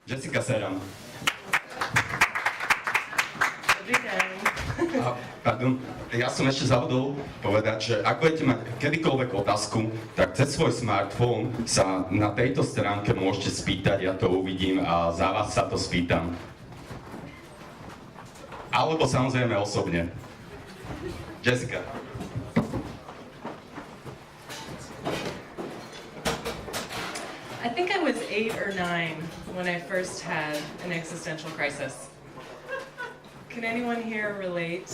Jessica Seram. Dobrý deň. Pardon, ja som ešte zabudol povedať, že ak budete mať kedykoľvek otázku, tak cez svoj smartfón sa na tejto stránke môžete spýtať, ja to uvidím a za vás sa to spýtam. Alebo samozrejme osobne. Jessica. I think I was 8 or 9 when I first had an existential crisis. Can anyone here relate?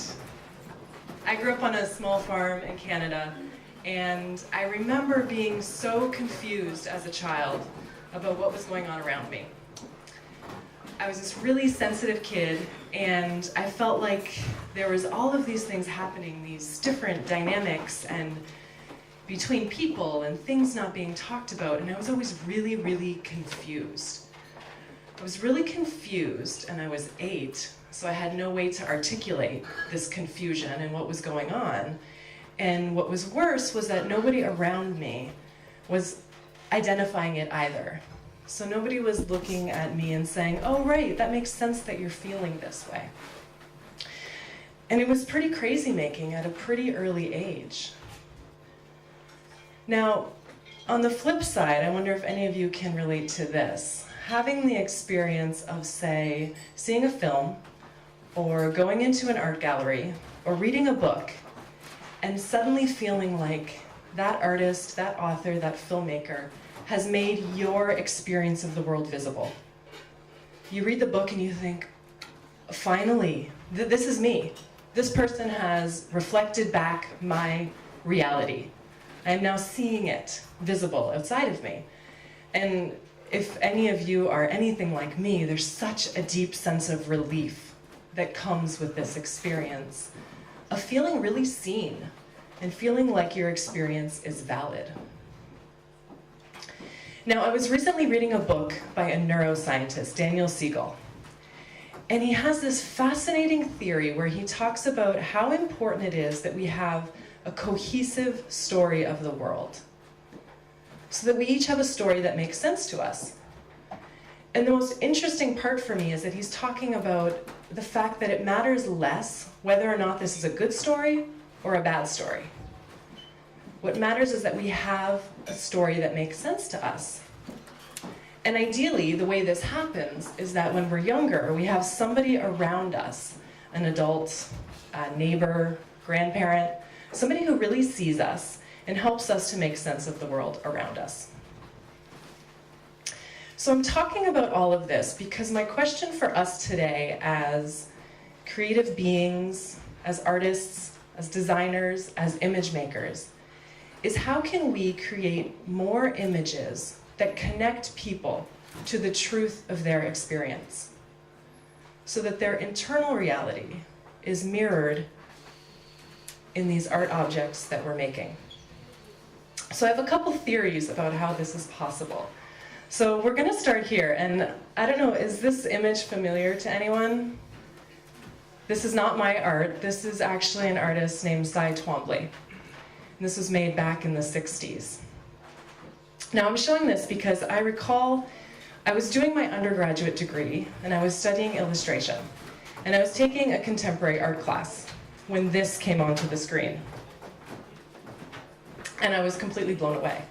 I grew up on a small farm in Canada, and I remember being so confused as a child about what was going on around me. I was this really sensitive kid, and I felt like there was all of these things happening, these different dynamics and between people and things not being talked about, and I was always really, really confused. I was really confused, and I was 8, so I had no way to articulate this confusion and what was going on. And what was worse was that nobody around me was identifying it either. So nobody was looking at me and saying, oh, right, that makes sense that you're feeling this way. And it was pretty crazy making at a pretty early age. Now, on the flip side, I wonder if any of you can relate to this. Having the experience of, say, seeing a film, or going into an art gallery, or reading a book, and suddenly feeling like that artist, that author, that filmmaker has made your experience of the world visible. You read the book and you think, finally, this is me. This person has reflected back my reality. I am now seeing it visible outside of me. And if any of you are anything like me, there's such a deep sense of relief that comes with this experience of feeling really seen and feeling like your experience is valid. Now, I was recently reading a book by a neuroscientist, Daniel Siegel, and he has this fascinating theory where he talks about how important it is that we have a cohesive story of the world, so that we each have a story that makes sense to us. And the most interesting part for me is that he's talking about the fact that it matters less whether or not this is a good story or a bad story. What matters is that we have a story that makes sense to us. And ideally, the way this happens is that when we're younger, we have somebody around us, an adult, a neighbor, grandparent, somebody who really sees us and helps us to make sense of the world around us. So I'm talking about all of this because my question for us today as creative beings, as artists, as designers, as image makers, is how can we create more images that connect people to the truth of their experience so that their internal reality is mirrored in these art objects that we're making. So I have a couple theories about how this is possible. So we're gonna start here, and I don't know, is this image familiar to anyone? This is not my art. This is actually an artist named Cy Twombly. And this was made back in the 60s. Now I'm showing this because I recall I was doing my undergraduate degree, and I was studying illustration. And I was taking a contemporary art class when this came onto the screen. And I was completely blown away.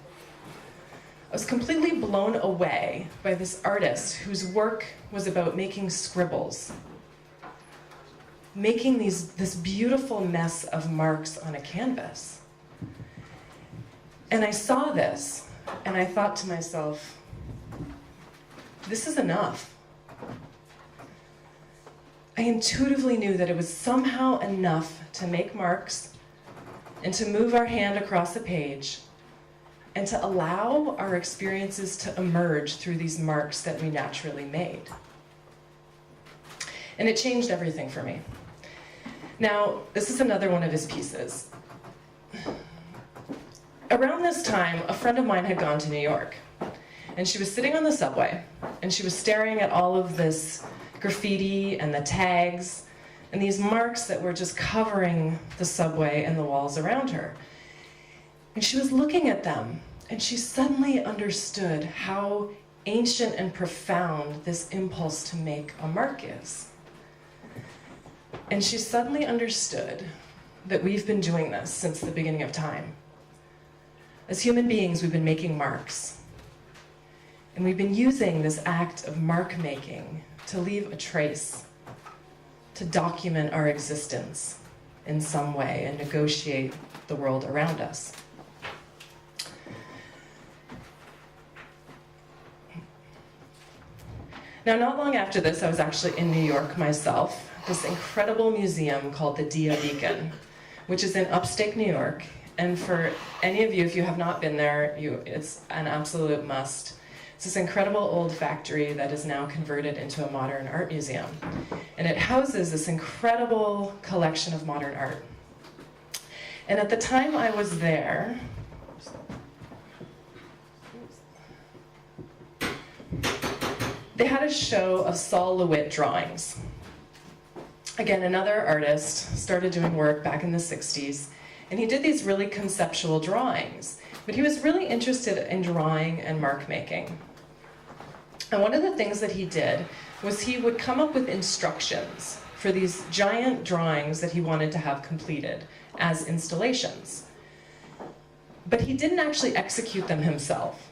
I was completely blown away by this artist whose work was about making scribbles, making this beautiful mess of marks on a canvas. And I saw this, and I thought to myself, this is enough. I intuitively knew that it was somehow enough to make marks and to move our hand across a page and to allow our experiences to emerge through these marks that we naturally made. And it changed everything for me. Now, this is another one of his pieces. Around this time, a friend of mine had gone to New York, and she was sitting on the subway, and she was staring at all of this graffiti and the tags and these marks that were just covering the subway and the walls around her. And she was looking at them, and she suddenly understood how ancient and profound this impulse to make a mark is. And she suddenly understood that we've been doing this since the beginning of time. As human beings, we've been making marks. And we've been using this act of mark making to leave a trace, to document our existence in some way and negotiate the world around us. Now, not long after this, I was actually in New York myself, this incredible museum called the Dia Beacon, which is in upstate New York. And for any of you, if you have not been there, it's an absolute must. It's this incredible old factory that is now converted into a modern art museum. And it houses this incredible collection of modern art. And at the time I was there, they had a show of Sol LeWitt drawings. Again, another artist started doing work back in the 60s, and he did these really conceptual drawings. But he was really interested in drawing and mark making. And one of the things that he did was he would come up with instructions for these giant drawings that he wanted to have completed as installations. But he didn't actually execute them himself.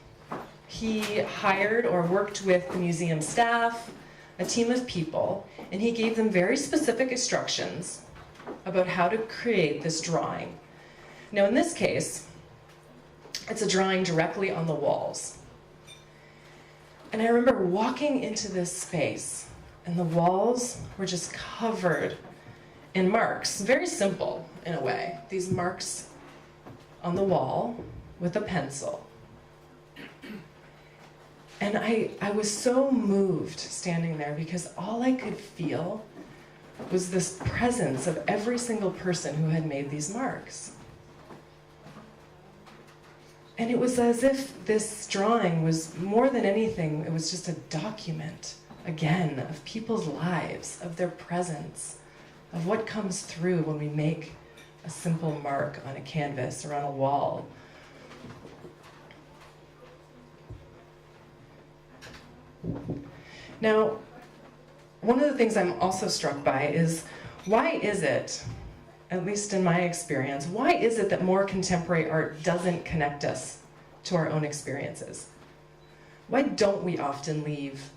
He hired or worked with the museum staff, a team of people, and he gave them very specific instructions about how to create this drawing. Now, in this case, it's a drawing directly on the walls. And I remember walking into this space, and the walls were just covered in marks. Very simple, in a way. These marks on the wall with a pencil. And I was so moved standing there because all I could feel was this presence of every single person who had made these marks. And it was as if this drawing was more than anything, it was just a document, again, of people's lives, of their presence, of what comes through when we make a simple mark on a canvas or on a wall. Now, one of the things I'm also struck by is, why is it, at least in my experience, why is it that more contemporary art doesn't connect us to our own experiences? Why don't we often leave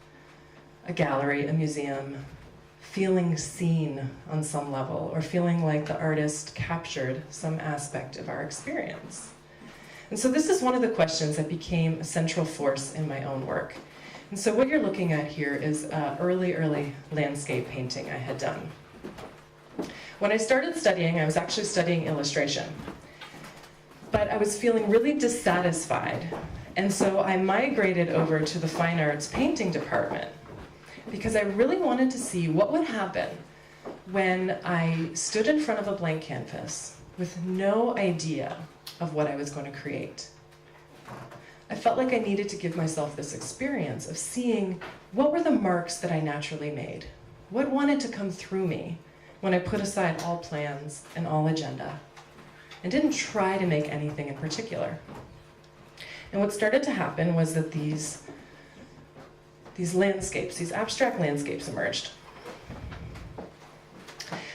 a gallery, a museum, feeling seen on some level, or feeling like the artist captured some aspect of our experience? And so this is one of the questions that became a central force in my own work. And so what you're looking at here is early landscape painting I had done. When I started studying, I was actually studying illustration. But I was feeling really dissatisfied. And so I migrated over to the fine arts painting department because I really wanted to see what would happen when I stood in front of a blank canvas with no idea of what I was going to create. I felt like I needed to give myself this experience of seeing what were the marks that I naturally made, what wanted to come through me when I put aside all plans and all agenda, and didn't try to make anything in particular. And what started to happen was that these landscapes, these abstract landscapes emerged.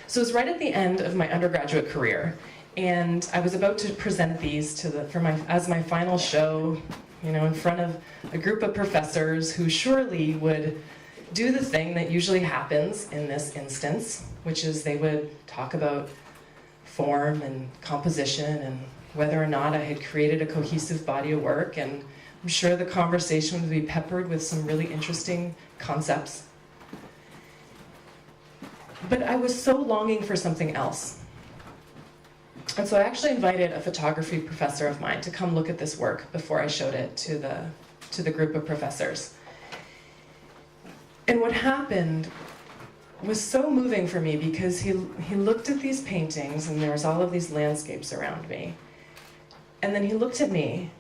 So it was right at the end of my undergraduate career, and I was about to present these as my final show, in front of a group of professors who surely would do the thing that usually happens in this instance, which is they would talk about form and composition and whether or not I had created a cohesive body of work, and I'm sure the conversation would be peppered with some really interesting concepts. But I was so longing for something else. And so I actually invited a photography professor of mine to come look at this work before I showed it to the group of professors. And what happened was so moving for me because he looked at these paintings and there was all of these landscapes around me. And then he looked at me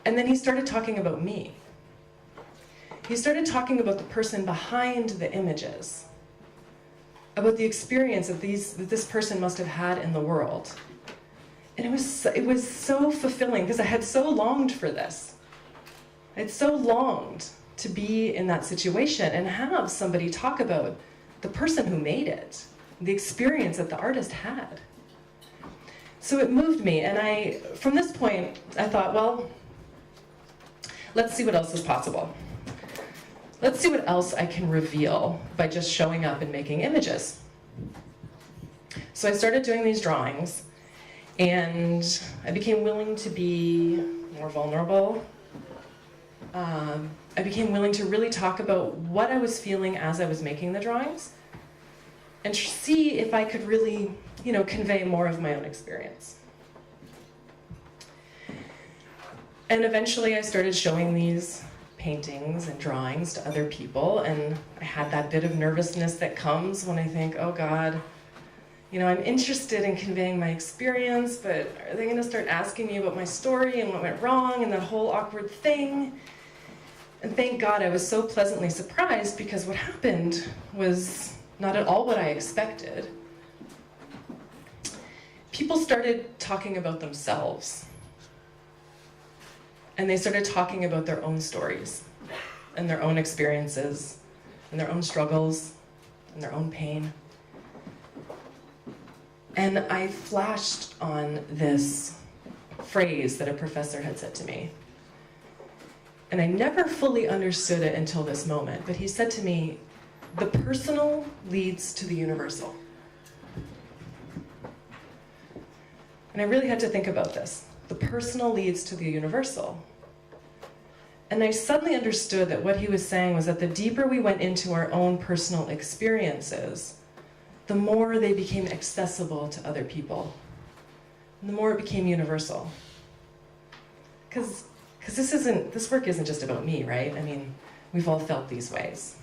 and then he started talking about me. He started talking about the person behind the images, about the experience that this person must have had in the world. And it was so fulfilling because I had so longed for this. I'd so longed to be in that situation and have somebody talk about the person who made it, the experience that the artist had. So it moved me, and from this point, I thought, well, let's see what else is possible. Let's see what else I can reveal by just showing up and making images. So I started doing these drawings, and I became willing to be more vulnerable. I became willing to really talk about what I was feeling as I was making the drawings, and see if I could really, convey more of my own experience. And eventually I started showing these paintings and drawings to other people, and I had that bit of nervousness that comes when I think, oh God, I'm interested in conveying my experience, but are they going to start asking me about my story and what went wrong and that whole awkward thing? And thank God I was so pleasantly surprised, because what happened was not at all what I expected. People started talking about themselves. And they started talking about their own stories and their own experiences and their own struggles and their own pain. And I flashed on this phrase that a professor had said to me. And I never fully understood it until this moment, but he said to me, the personal leads to the universal. And I really had to think about this. The personal leads to the universal. And I suddenly understood that what he was saying was that the deeper we went into our own personal experiences, the more they became accessible to other people, and the more it became universal. Because this work isn't just about me, right? I mean, we've all felt these ways.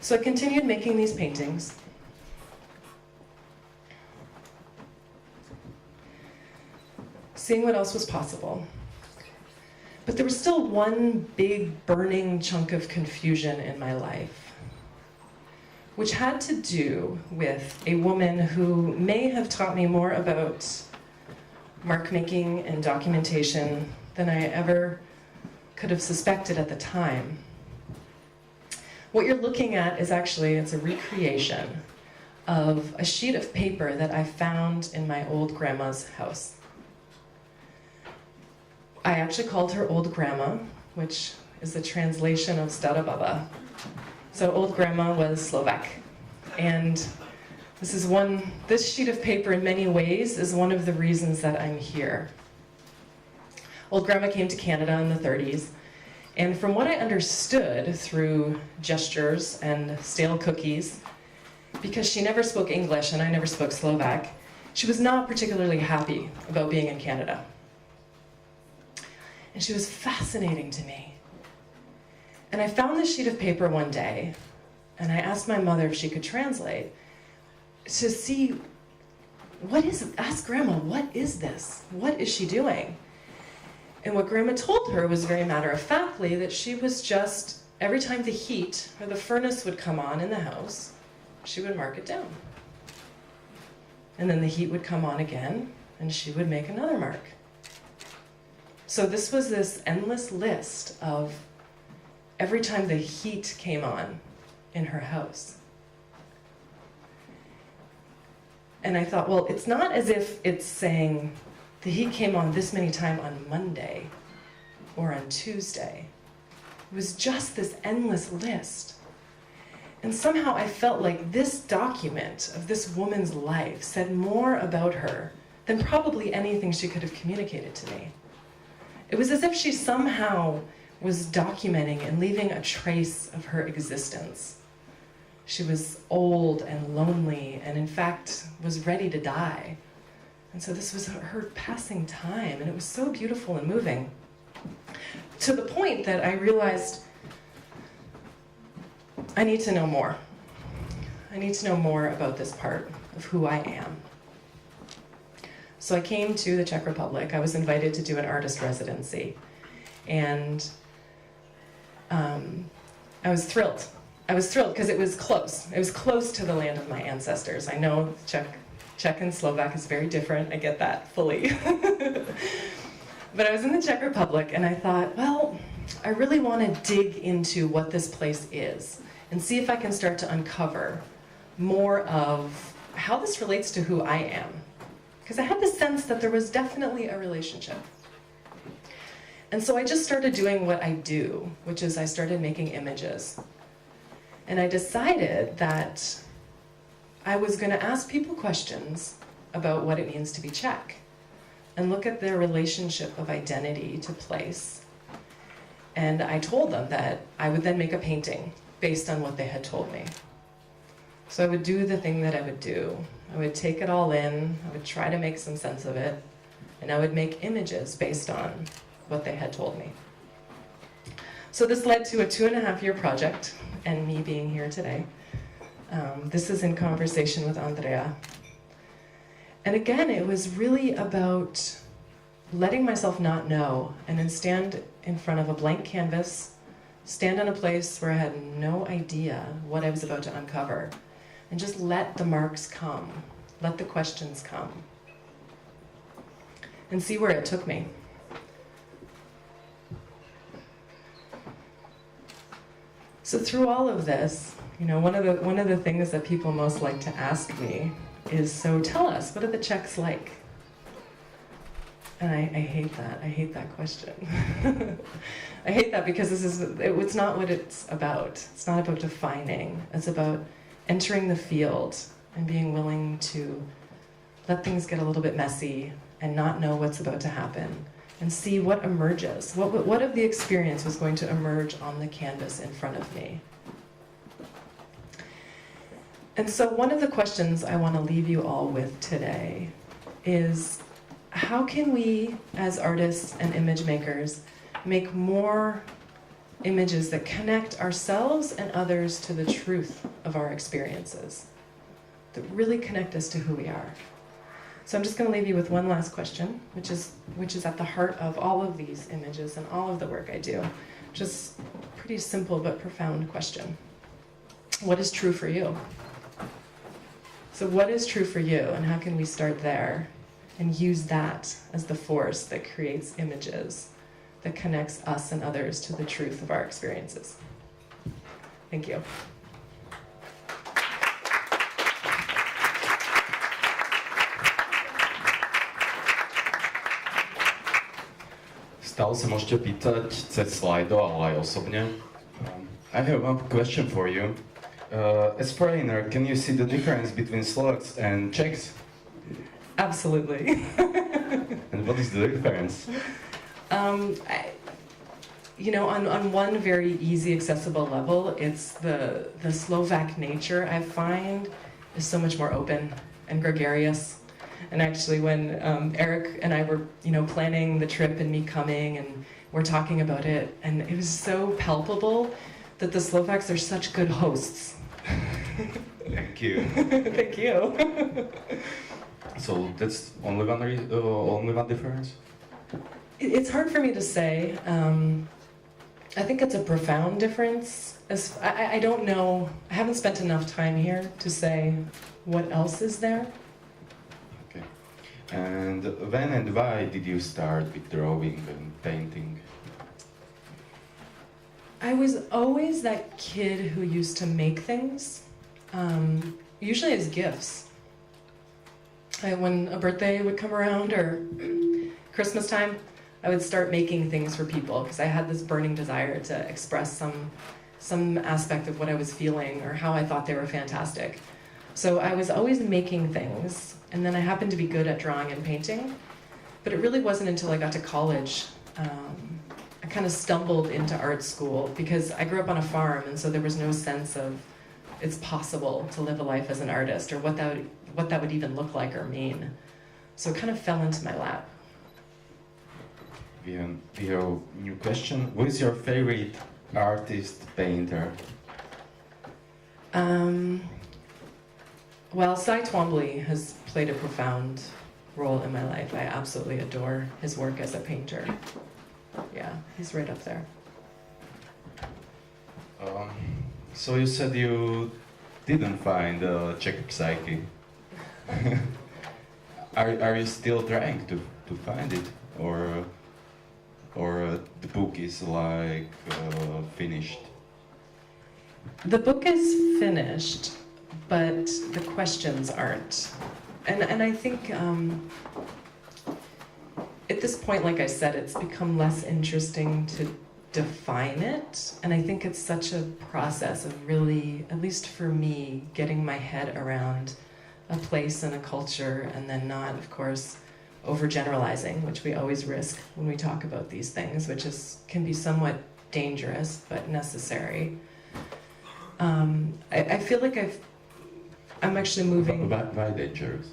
So I continued making these paintings. Seeing what else was possible. But there was still one big burning chunk of confusion in my life, which had to do with a woman who may have taught me more about mark making and documentation than I ever could have suspected at the time. What you're looking at is it's a recreation of a sheet of paper that I found in my old grandma's house. I actually called her Old Grandma, which is the translation of Stara Baba. So Old Grandma was Slovak. And this sheet of paper in many ways is one of the reasons that I'm here. Old Grandma came to Canada in the 30s, and from what I understood through gestures and stale cookies, because she never spoke English and I never spoke Slovak, she was not particularly happy about being in Canada. And she was fascinating to me. And I found this sheet of paper one day, and I asked my mother if she could translate to see, ask Grandma, what is this? What is she doing? And what Grandma told her was very matter-of-factly that she was just, every time the heat or the furnace would come on in the house, she would mark it down. And then the heat would come on again, and she would make another mark. So this was this endless list of every time the heat came on in her house. And I thought, well, it's not as if it's saying the heat came on this many times on Monday or on Tuesday. It was just this endless list. And somehow I felt like this document of this woman's life said more about her than probably anything she could have communicated to me. It was as if she somehow was documenting and leaving a trace of her existence. She was old and lonely and in fact was ready to die. And so this was her passing time, and it was so beautiful and moving. To the point that I realized I need to know more. I need to know more about this part of who I am. So I came to the Czech Republic. I was invited to do an artist residency. And I was thrilled. I was thrilled because it was close. It was close to the land of my ancestors. I know Czech and Slovak is very different. I get that fully. But I was in the Czech Republic, and I thought, well, I really want to dig into what this place is and see if I can start to uncover more of how this relates to who I am. Because I had the sense that there was definitely a relationship. And so I just started doing what I do, which is I started making images. And I decided that I was going to ask people questions about what it means to be Czech and look at their relationship of identity to place. And I told them that I would then make a painting based on what they had told me. So I would do the thing that I would do. I would take it all in, I would try to make some sense of it, and I would make images based on what they had told me. So this led to a 2.5-year project, and me being here today. This is in conversation with Andrea. And again, it was really about letting myself not know, and then stand in front of a blank canvas, stand in a place where I had no idea what I was about to uncover, and just let the marks come, let the questions come, and see where it took me. So through all of this, you know, one of the things that people most like to ask me is, so tell us, what are the Czechs like? And I hate that. I hate that question. I hate that because it's not what it's about. It's not about defining. It's about entering the field and being willing to let things get a little bit messy and not know what's about to happen and see what emerges. What of the experience was going to emerge on the canvas in front of me? And so one of the questions I want to leave you all with today is, how can we, as artists and image makers, make more images that connect ourselves and others to the truth of our experiences, that really connect us to who we are? So I'm just going to leave you with one last question, which is at the heart of all of these images and all of the work I do. Just a pretty simple but profound question. What is true for you? So what is true for you, and how can we start there and use that as the force that creates images that connects us and others to the truth of our experiences? Thank you. Stále sa môžete pýtať cez Slido, ale aj osobne. I have one question for you. As foreigner, can you see the difference between Slovaks and Czechs? Absolutely. And what is the difference? You know, on one very easy, accessible level, it's the Slovak nature, I find, is so much more open and gregarious. And actually, when Eric and I were, you know, planning the trip and me coming, and we're talking about it, and it was so palpable that the Slovaks are such good hosts. Thank you. Thank you. So that's only one difference? It's hard for me to say. I think it's a profound difference. I don't know. I haven't spent enough time here to say what else is there. Okay. And when and why did you start with drawing and painting? I was always that kid who used to make things, usually as gifts. When a birthday would come around or Christmas time, I would start making things for people because I had this burning desire to express some aspect of what I was feeling or how I thought they were fantastic. So I was always making things, and then I happened to be good at drawing and painting, but it really wasn't until I got to college I kind of stumbled into art school because I grew up on a farm, and so there was no sense of it's possible to live a life as an artist or what that would even look like or mean. So it kind of fell into my lap. We have a new question. Who is your favorite artist, painter? Well, Cy Twombly has played a profound role in my life. I absolutely adore his work as a painter. Yeah, he's right up there. So you said you didn't find Czech psyche. Are you still trying to find it, or or the book is like finished? The book is finished, but the questions aren't. And I think at this point, like I said, it's become less interesting to define it. And I think it's such a process of really, at least for me, getting my head around a place and a culture, and then not, of course, overgeneralizing, which we always risk when we talk about these things, which can be somewhat dangerous but necessary. I feel like I'm actually moving. Why dangerous?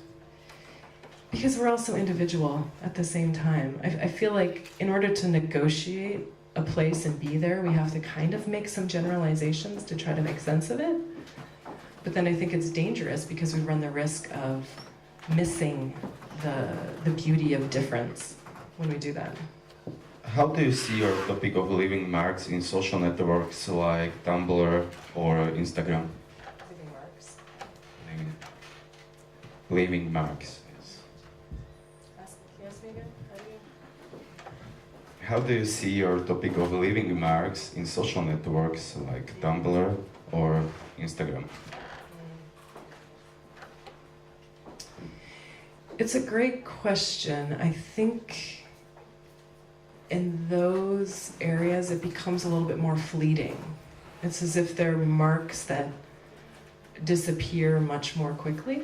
Because we're also individual at the same time. I feel like in order to negotiate a place and be there, we have to kind of make some generalizations to try to make sense of it. But then I think it's dangerous because we run the risk of missing the beauty of difference when we do that. How do you see your topic of leaving marks in social networks like Tumblr or Instagram? Leaving marks. Leaving marks, yes. Can you ask me again? How do you see your topic of leaving marks in social networks like Tumblr or Instagram? It's a great question. I think in those areas it becomes a little bit more fleeting. It's as if they're marks that disappear much more quickly.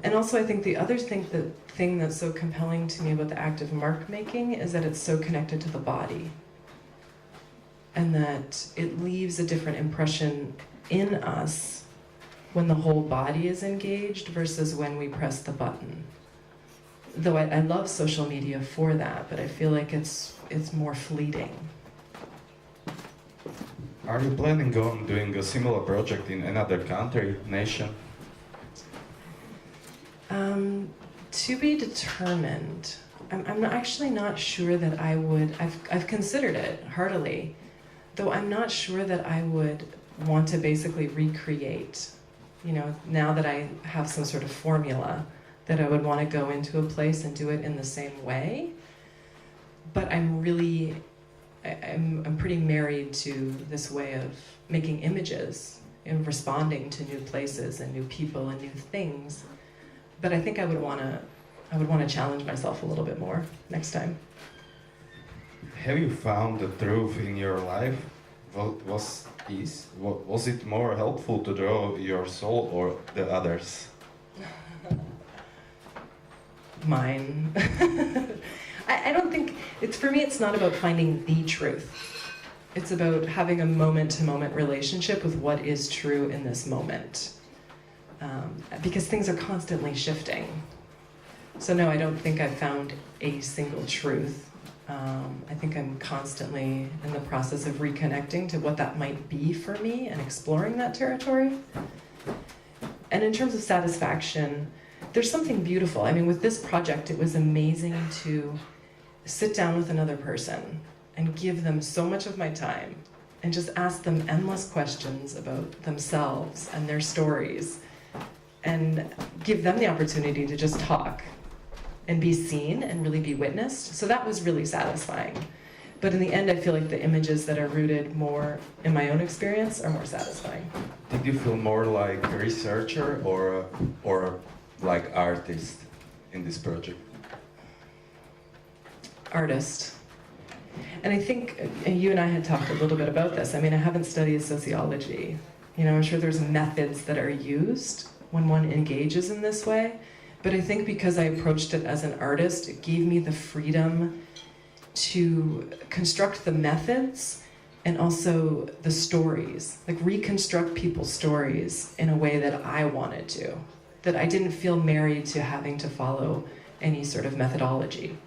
And also I think the other thing that's so compelling to me about the act of mark making is that it's so connected to the body. And that it leaves a different impression in us when the whole body is engaged versus when we press the button. Though I love social media for that, but I feel like it's more fleeting. Are you planning on doing a similar project in another country, nation? To be determined. I'm actually not sure that I would. I've considered it heartily, though I'm not sure that I would want to basically recreate. You know, now that I have some sort of formula, that I would want to go into a place and do it in the same way. But I'm pretty married to this way of making images and responding to new places and new people and new things. But I think I would want to challenge myself a little bit more next time. Have you found the truth in your life? Was it more helpful to draw your soul or the others? Mine. I don't think for me it's not about finding the truth. It's about having a moment-to-moment relationship with what is true in this moment. Because things are constantly shifting. So no, I don't think I've found a single truth. I think I'm constantly in the process of reconnecting to what that might be for me and exploring that territory. And in terms of satisfaction, there's something beautiful. I mean, with this project, it was amazing to sit down with another person and give them so much of my time and just ask them endless questions about themselves and their stories and give them the opportunity to just talk and be seen and really be witnessed. So that was really satisfying. But in the end, I feel like the images that are rooted more in my own experience are more satisfying. Did you feel more like a researcher or like artist in this project? Artist. And I think you and I had talked a little bit about this. I mean, I haven't studied sociology. You know, I'm sure there's methods that are used when one engages in this way. But I think because I approached it as an artist, it gave me the freedom to construct the methods and also the stories, like reconstruct people's stories in a way that I wanted to, that I didn't feel married to having to follow any sort of methodology.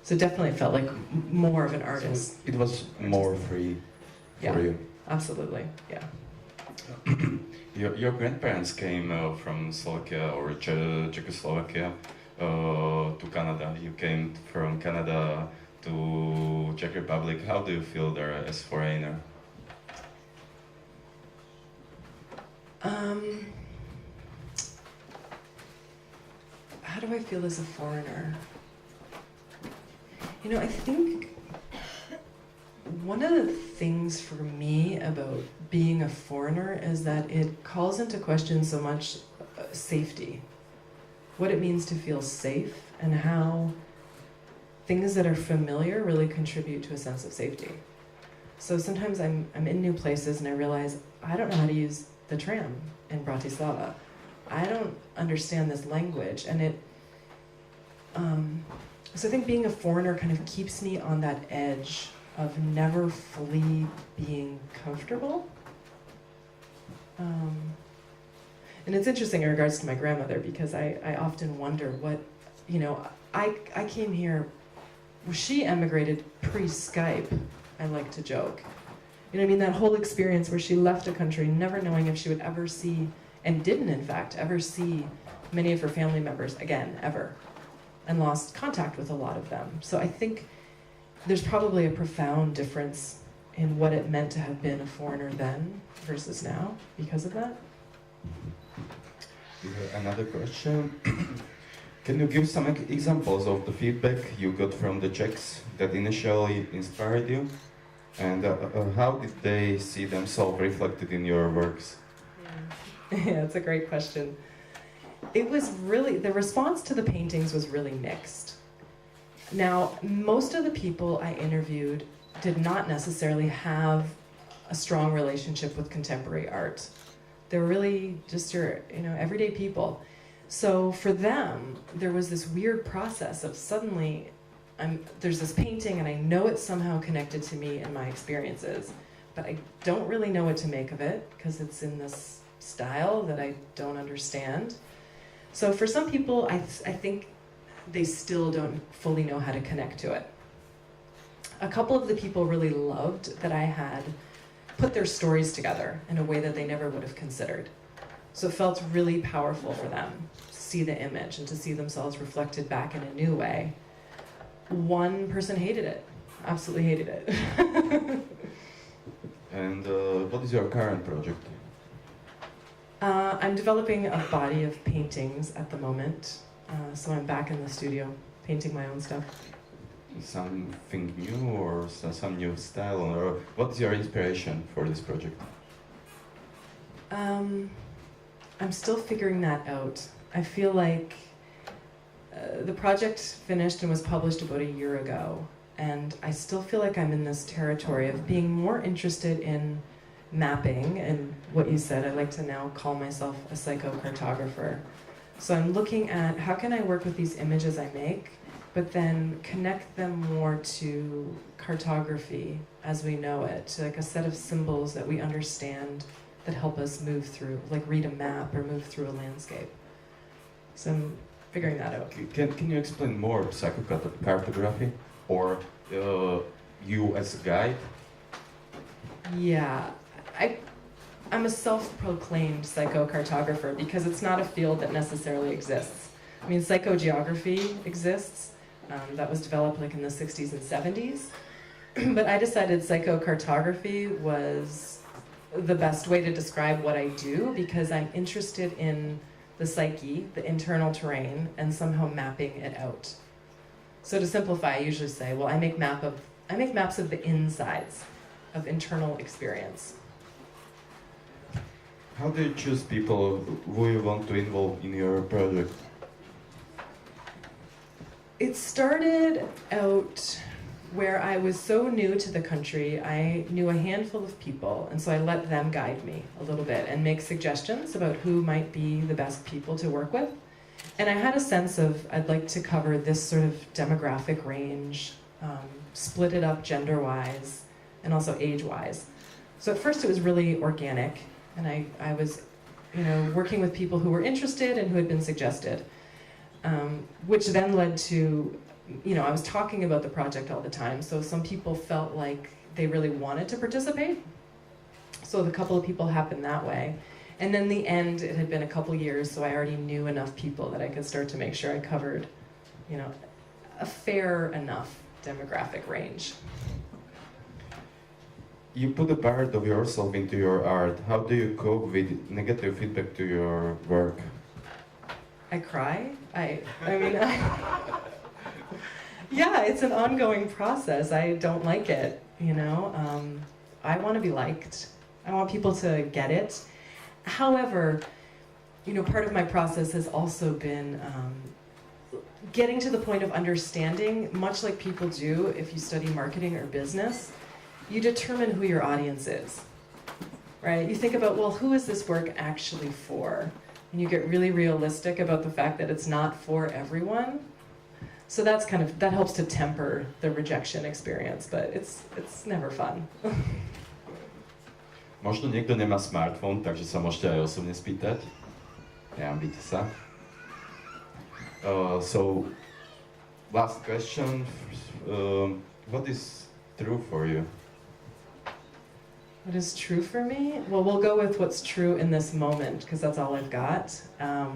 So definitely felt like more of an artist. So it was more free for you. Absolutely, yeah. Your grandparents came from Slovakia or Czechoslovakia to Canada. You came from Canada to Czech Republic. How do you feel there as foreigner? How do I feel as a foreigner? I think one of the things for me about being a foreigner is that it calls into question so much safety. What it means to feel safe and how things that are familiar really contribute to a sense of safety. So sometimes I'm in new places and I realize I don't know how to use the tram in Bratislava. I don't understand this language, and it. So I think being a foreigner kind of keeps me on that edge of never fully being comfortable. And it's interesting in regards to my grandmother, because I often wonder what, I came here, she emigrated pre-Skype, I like to joke. That whole experience where she left a country never knowing if she would ever see, and didn't in fact, ever see many of her family members again, ever, and lost contact with a lot of them. So I think there's probably a profound difference in what it meant to have been a foreigner then versus now because of that. Another question. Can you give some examples of the feedback you got from the Czechs that initially inspired you? And how did they see themselves reflected in your works? Yeah, it's a great question. It was really, the response to the paintings was really mixed. Now, most of the people I interviewed did not necessarily have a strong relationship with contemporary art. They're really just your, everyday people. So for them, there was this weird process of suddenly, there's this painting and I know it's somehow connected to me and my experiences, but I don't really know what to make of it because it's in this style that I don't understand. So for some people, I think they still don't fully know how to connect to it. A couple of the people really loved that I had put their stories together in a way that they never would have considered. So it felt really powerful for them to see the image and to see themselves reflected back in a new way. One person hated it, absolutely hated it. And what is your current project? I'm developing a body of paintings at the moment. So I'm back in the studio, painting my own stuff. Something new or some new style? Or what's your inspiration for this project? I'm still figuring that out. I feel like the project finished and was published about a year ago, and I still feel like I'm in this territory of being more interested in mapping, and what you said, I like to now call myself a psychocartographer. So I'm looking at how can I work with these images I make, but then connect them more to cartography as we know it, to like a set of symbols that we understand that help us move through, like read a map or move through a landscape. So I'm figuring that out. Can you explain more psychocartography or you as a guide? Yeah, I'm a self-proclaimed psychocartographer because it's not a field that necessarily exists. I mean, psychogeography exists. That was developed like in the 60s and 70s. But I decided psychocartography was the best way to describe what I do because I'm interested in the psyche, the internal terrain, and somehow mapping it out. So to simplify, I usually say, well, I make maps of the insides of internal experience. How do you choose people who you want to involve in your project? It started out where I was so new to the country, I knew a handful of people, and so I let them guide me a little bit and make suggestions about who might be the best people to work with. And I had a sense of, I'd like to cover this sort of demographic range, split it up gender-wise, and also age-wise. So at first it was really organic, and I was, working with people who were interested and who had been suggested, which then led to, I was talking about the project all the time, so some people felt like they really wanted to participate. So a couple of people happened that way. And then the end, it had been a couple years, so I already knew enough people that I could start to make sure I covered, a fair enough demographic range. You put a part of yourself into your art. How do you cope with negative feedback to your work? I cry. Yeah, it's an ongoing process. I don't like it, you know. I want to be liked. I want people to get it. However, you know, part of my process has also been getting to the point of understanding, much like people do if you study marketing or business, you determine who your audience is, right? You think about, well, who is this work actually for? And you get really realistic about the fact that it's not for everyone. So that's that helps to temper the rejection experience, but it's never fun. Možno niekto nemá smartfón, takže sa môžete aj osobne spýtať. Nehambíte sa. So, last question. What is true for you? What is true for me? Well, we'll go with what's true in this moment, because that's all I've got. A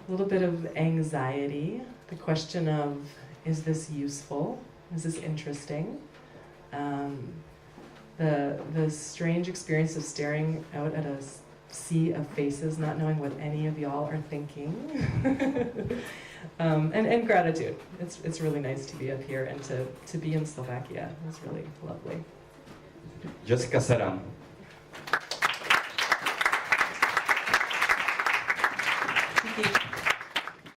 little bit of anxiety. The question of, is this useful? Is this interesting? The strange experience of staring out at a sea of faces, not knowing what any of y'all are thinking. And gratitude. It's really nice to be up here and to be in Slovakia. It's really lovely. Jessica Saran.